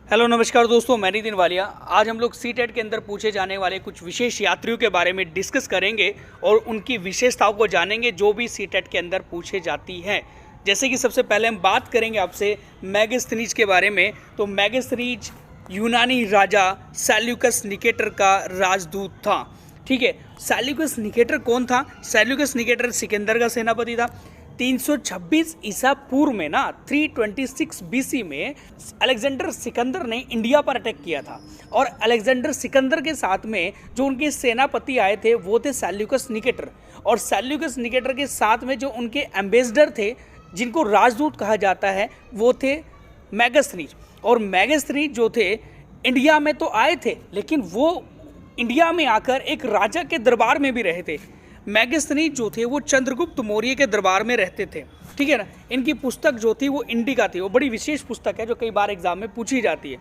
Hello नमस्कार दोस्तों, मैं नितिन वालिया। आज हम लोग सीटेट के अंदर पूछे जाने वाले कुछ विशेष यात्रियों के बारे में डिस्कस करेंगे और उनकी विशेषताओं को जानेंगे जो भी सीटेट के अंदर पूछे जाती हैं। जैसे कि सबसे पहले हम बात करेंगे आपसे मैगस्थनीज के बारे में। तो मैगस्थनीज यूनानी राजा सेल्यूकस निकेटर का राजदूत था। ठीक है, सेल्यूकस निकेटर कौन था? सेल्यूकस निकेटर सिकंदर का सेनापति था। 326 ईसा पूर्व में ना 326 बीसी में अलेक्जेंडर सिकंदर ने इंडिया पर अटैक किया था। और अलेक्जेंडर सिकंदर के साथ में जो उनके सेनापति आए थे वो थे सेल्यूकस निकेटर। और सेल्यूकस निकेटर के साथ में जो उनके एम्बेसडर थे, जिनको राजदूत कहा जाता है, वो थे मैगस्थनीज। और मैगस्थनीज जो थे इंडिया में तो आए थे, लेकिन वो इंडिया में आकर एक राजा के दरबार में भी रहे थे। मैगस्थनीज जो थे वो चंद्रगुप्त मौर्य के दरबार में रहते थे। ठीक है ना। इनकी पुस्तक जो थी वो इंडिका थी। वो बड़ी विशेष पुस्तक है जो कई बार एग्जाम में पूछी जाती है।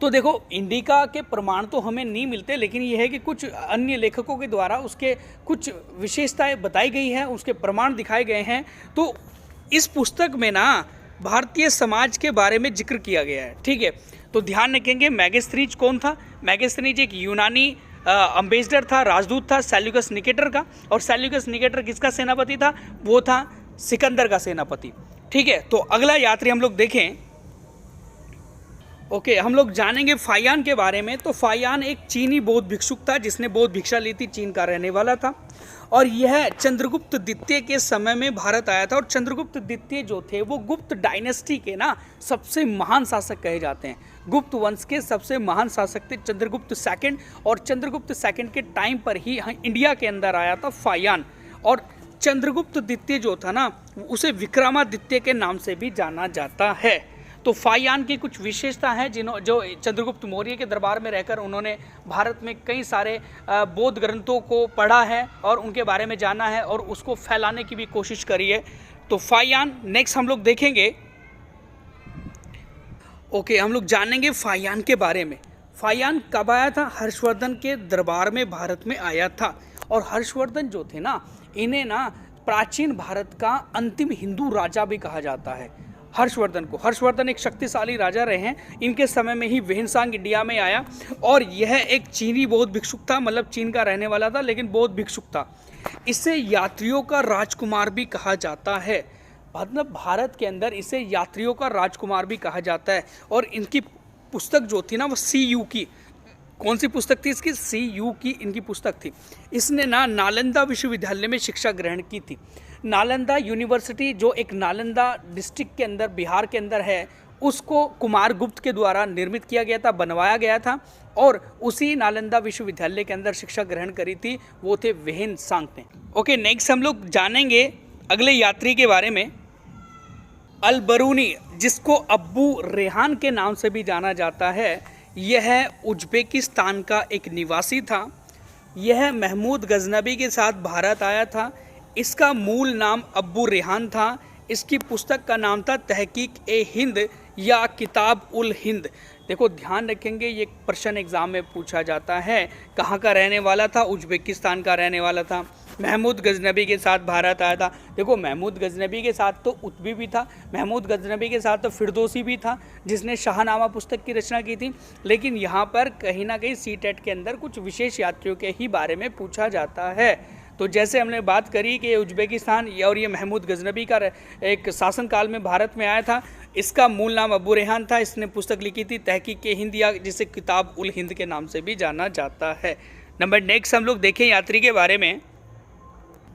तो देखो, इंडिका के प्रमाण तो हमें नहीं मिलते, लेकिन यह है कि कुछ अन्य लेखकों के द्वारा उसके कुछ विशेषताएं बताई गई हैं, उसके प्रमाण दिखाए गए हैं। तो इस पुस्तक में ना भारतीय समाज के बारे में जिक्र किया गया है। ठीक है, तो ध्यान रखेंगे मैगस्थनीज कौन था। मैगस्थनीज एक यूनानी अम्बेसडर था, राजदूत था सेल्यूकस निकेटर का। और सेल्यूकस निकेटर किसका सेनापति था? वो था सिकंदर का सेनापति। ठीक है, तो अगला यात्री हम लोग देखें। ओके, हम लोग जानेंगे फायान के बारे में। तो फायान एक चीनी बौद्ध भिक्षुक था जिसने बौद्ध भिक्षा ली थी, चीन का रहने वाला था। और यह चंद्रगुप्त द्वितीय के समय में भारत आया था। और चंद्रगुप्त द्वितीय जो थे वो गुप्त डायनेस्टी के ना सबसे महान शासक कहे जाते हैं। गुप्त वंश के सबसे महान शासक थे चंद्रगुप्त सेकंड। और चंद्रगुप्त सेकंड के टाइम पर ही इंडिया के अंदर आया था फायान। और चंद्रगुप्त द्वितीय जो था ना, उसे विक्रमादित्य के नाम से भी जाना जाता है। तो फायान की कुछ विशेषता है जो चंद्रगुप्त मौर्य के दरबार में रहकर उन्होंने भारत में कई सारे बौद्ध ग्रंथों को पढ़ा है और उनके बारे में जाना है और उसको फैलाने की भी कोशिश करी है। तो फायान नेक्स्ट हम लोग देखेंगे। ओके, हम लोग जानेंगे फायान के बारे में। फायान कब आया था? हर्षवर्धन के दरबार में भारत में आया था। और हर्षवर्धन जो थे ना, इन्हें ना प्राचीन भारत का अंतिम हिंदू राजा भी कहा जाता है। हर्षवर्धन एक शक्तिशाली राजा रहे हैं। इनके समय में ही वेहनसांग इंडिया में आया। और यह एक चीनी बौद्ध भिक्षुक था, मतलब चीन का रहने वाला था लेकिन बौद्ध भिक्षुक था। इसे यात्रियों का राजकुमार भी कहा जाता है। मतलब भारत के अंदर इसे यात्रियों का राजकुमार भी कहा जाता है। और इनकी पुस्तक जो थी ना वो CU की, कौन सी पुस्तक थी इसकी? CU की इनकी पुस्तक थी। इसने ना नालंदा विश्वविद्यालय में शिक्षा ग्रहण की थी। नालंदा यूनिवर्सिटी जो एक नालंदा डिस्ट्रिक्ट के अंदर बिहार के अंदर है, उसको कुमारगुप्त के द्वारा निर्मित किया गया था, बनवाया गया था। और उसी नालंदा विश्वविद्यालय के अंदर शिक्षा ग्रहण करी थी वो थे वेहनसांग ने। ओके, नेक्स्ट हम लोग जानेंगे अगले यात्री के बारे में। अल बरूनी, जिसको अब्बू रेहान के नाम से भी जाना जाता है, यह उज्बेकिस्तान का एक निवासी था। यह महमूद गजनबी के साथ भारत आया था। इसका मूल नाम अब्बू रेहान था। इसकी पुस्तक का नाम था तहकीक-ए-हिंद या किताब उल हिंद। देखो, ध्यान रखेंगे, ये प्रश्न एग्जाम में पूछा जाता है। कहाँ का रहने वाला था? उज्बेकिस्तान का रहने वाला था। महमूद गजनबी के साथ भारत आया था। देखो, महमूद गजनबी के साथ तो उत्बी भी था, महमूद गजनबी के साथ तो फिरदौसी भी था जिसने शाहनामा पुस्तक की रचना की थी। लेकिन यहाँ पर कहीं ना कहीं सीटेट के अंदर कुछ विशेष यात्रियों के ही बारे में पूछा जाता है। तो जैसे हमने बात करी कि उज्बेकिस्तान और ये महमूद गजनबी का एक शासनकाल में भारत में आया था। इसका मूल नाम अब्बू रेहान था। इसने पुस्तक लिखी थी तहकीक-ए-हिंद या जिसे किताब उल हिंद के नाम से भी जाना जाता है। नंबर नेक्स्ट हम लोग देखें यात्री के बारे में।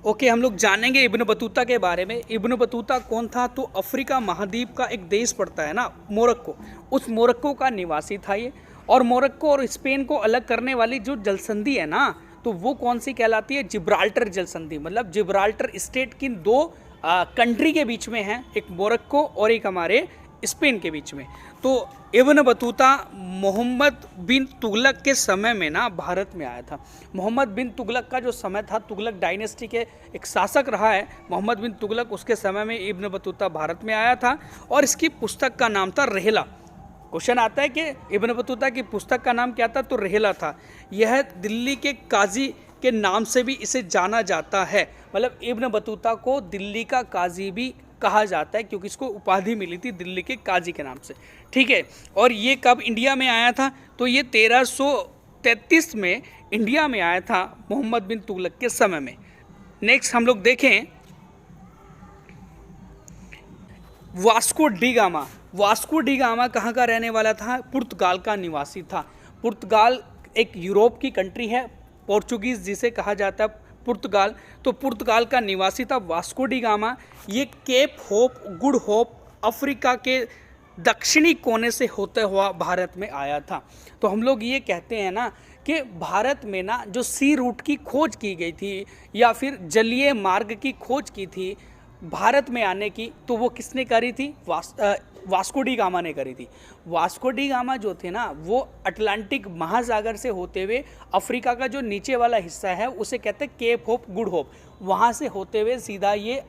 ओके, हम लोग जानेंगे इब्न बतूता के बारे में। इब्न बतूता कौन था? तो अफ्रीका महाद्वीप का एक देश पड़ता है ना, मोरक्को, उस मोरक्को का निवासी था ये। और मोरक्को और स्पेन को अलग करने वाली जो जलसंधि है ना, तो वो कौन सी कहलाती है? जिब्राल्टर जलसंधि। मतलब जिब्राल्टर स्टेट किन दो कंट्री के बीच में है, एक मोरक्को और एक हमारे स्पेन के बीच में। तो इब्न बतूता मोहम्मद बिन तुगलक के समय में ना भारत में आया था। मोहम्मद बिन तुगलक का जो समय था, तुगलक डायनेस्टी के एक शासक रहा है मोहम्मद बिन तुगलक, उसके समय में इब्न बतूता भारत में आया था। और इसकी पुस्तक का नाम था रेहला। क्वेश्चन आता है कि इब्न बतूता की पुस्तक का नाम क्या था? तो रेहला था। यह दिल्ली के काजी के नाम से भी इसे जाना जाता है। मतलब इब्न बतूता को दिल्ली का काजी भी कहा जाता है, क्योंकि इसको उपाधि मिली थी दिल्ली के काजी के नाम से। ठीक है, और ये कब इंडिया में आया था? तो ये 1333 में इंडिया में आया था, मोहम्मद बिन तुगलक के समय में। नेक्स्ट हम लोग देखें Vasco D gamma. Vasco D gamma कहाँ का रहने वाला था? पुर्तगाल का निवासी था। पुर्तगाल एक यूरोप की कंट्री है, पोर्चुगीज़ जिसे कहा जाता है पुर्तगाल, तो पुर्तगाल का निवासी था वास्को डी गामा। ये cap hope, good hope, Africa के दक्षिणी कोने से होते हुआ भारत में आया था। तो हम लोग ये कहते हैं ना कि भारत में ना जो सी रूट की खोज की गई थी या फिर जलीय मार्ग की खोज की थी भारत में आने की, तो वो किसने करी थी? वास्को डी गामा ने करी थी। वास्को डी गामा जो थे ना, वो अटलांटिक महासागर से होते हुए अफ्रीका का जो नीचे वाला हिस्सा है उसे कहते हैं केप होप, गुड होप, वहाँ से होते हुए सीधा ये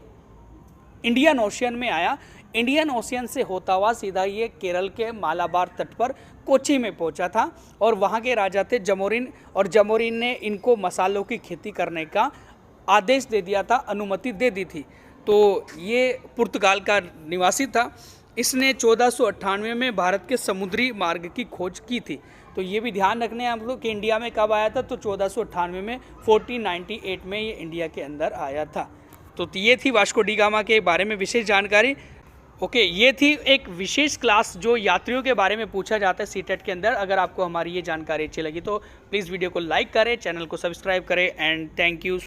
इंडियन ओशियन में आया। इंडियन ओशियन से होता हुआ सीधा ये केरल के मालाबार तट पर कोची में पहुंचा था, और वहाँ के राजा थे जमोरिन, और जमोरिन ने इनको मसालों की खेती करने का आदेश दे दिया था, अनुमति दे दी थी। तो ये पुर्तगाल का निवासी था। इसने 1498 में भारत के समुद्री मार्ग की खोज की थी। तो ये भी ध्यान रखने हैं हम लोग कि इंडिया में कब आया था, तो 1498 में, 1498 में ये इंडिया के अंदर आया था। तो ये थी वास्को डी गामा के बारे में विशेष जानकारी। ओके, ये थी एक विशेष क्लास जो यात्रियों के बारे में पूछा जाता है सीटेट के अंदर। अगर आपको हमारी ये जानकारी अच्छी लगी तो प्लीज़ वीडियो को लाइक करें, चैनल को सब्सक्राइब करें, एंड थैंक यू।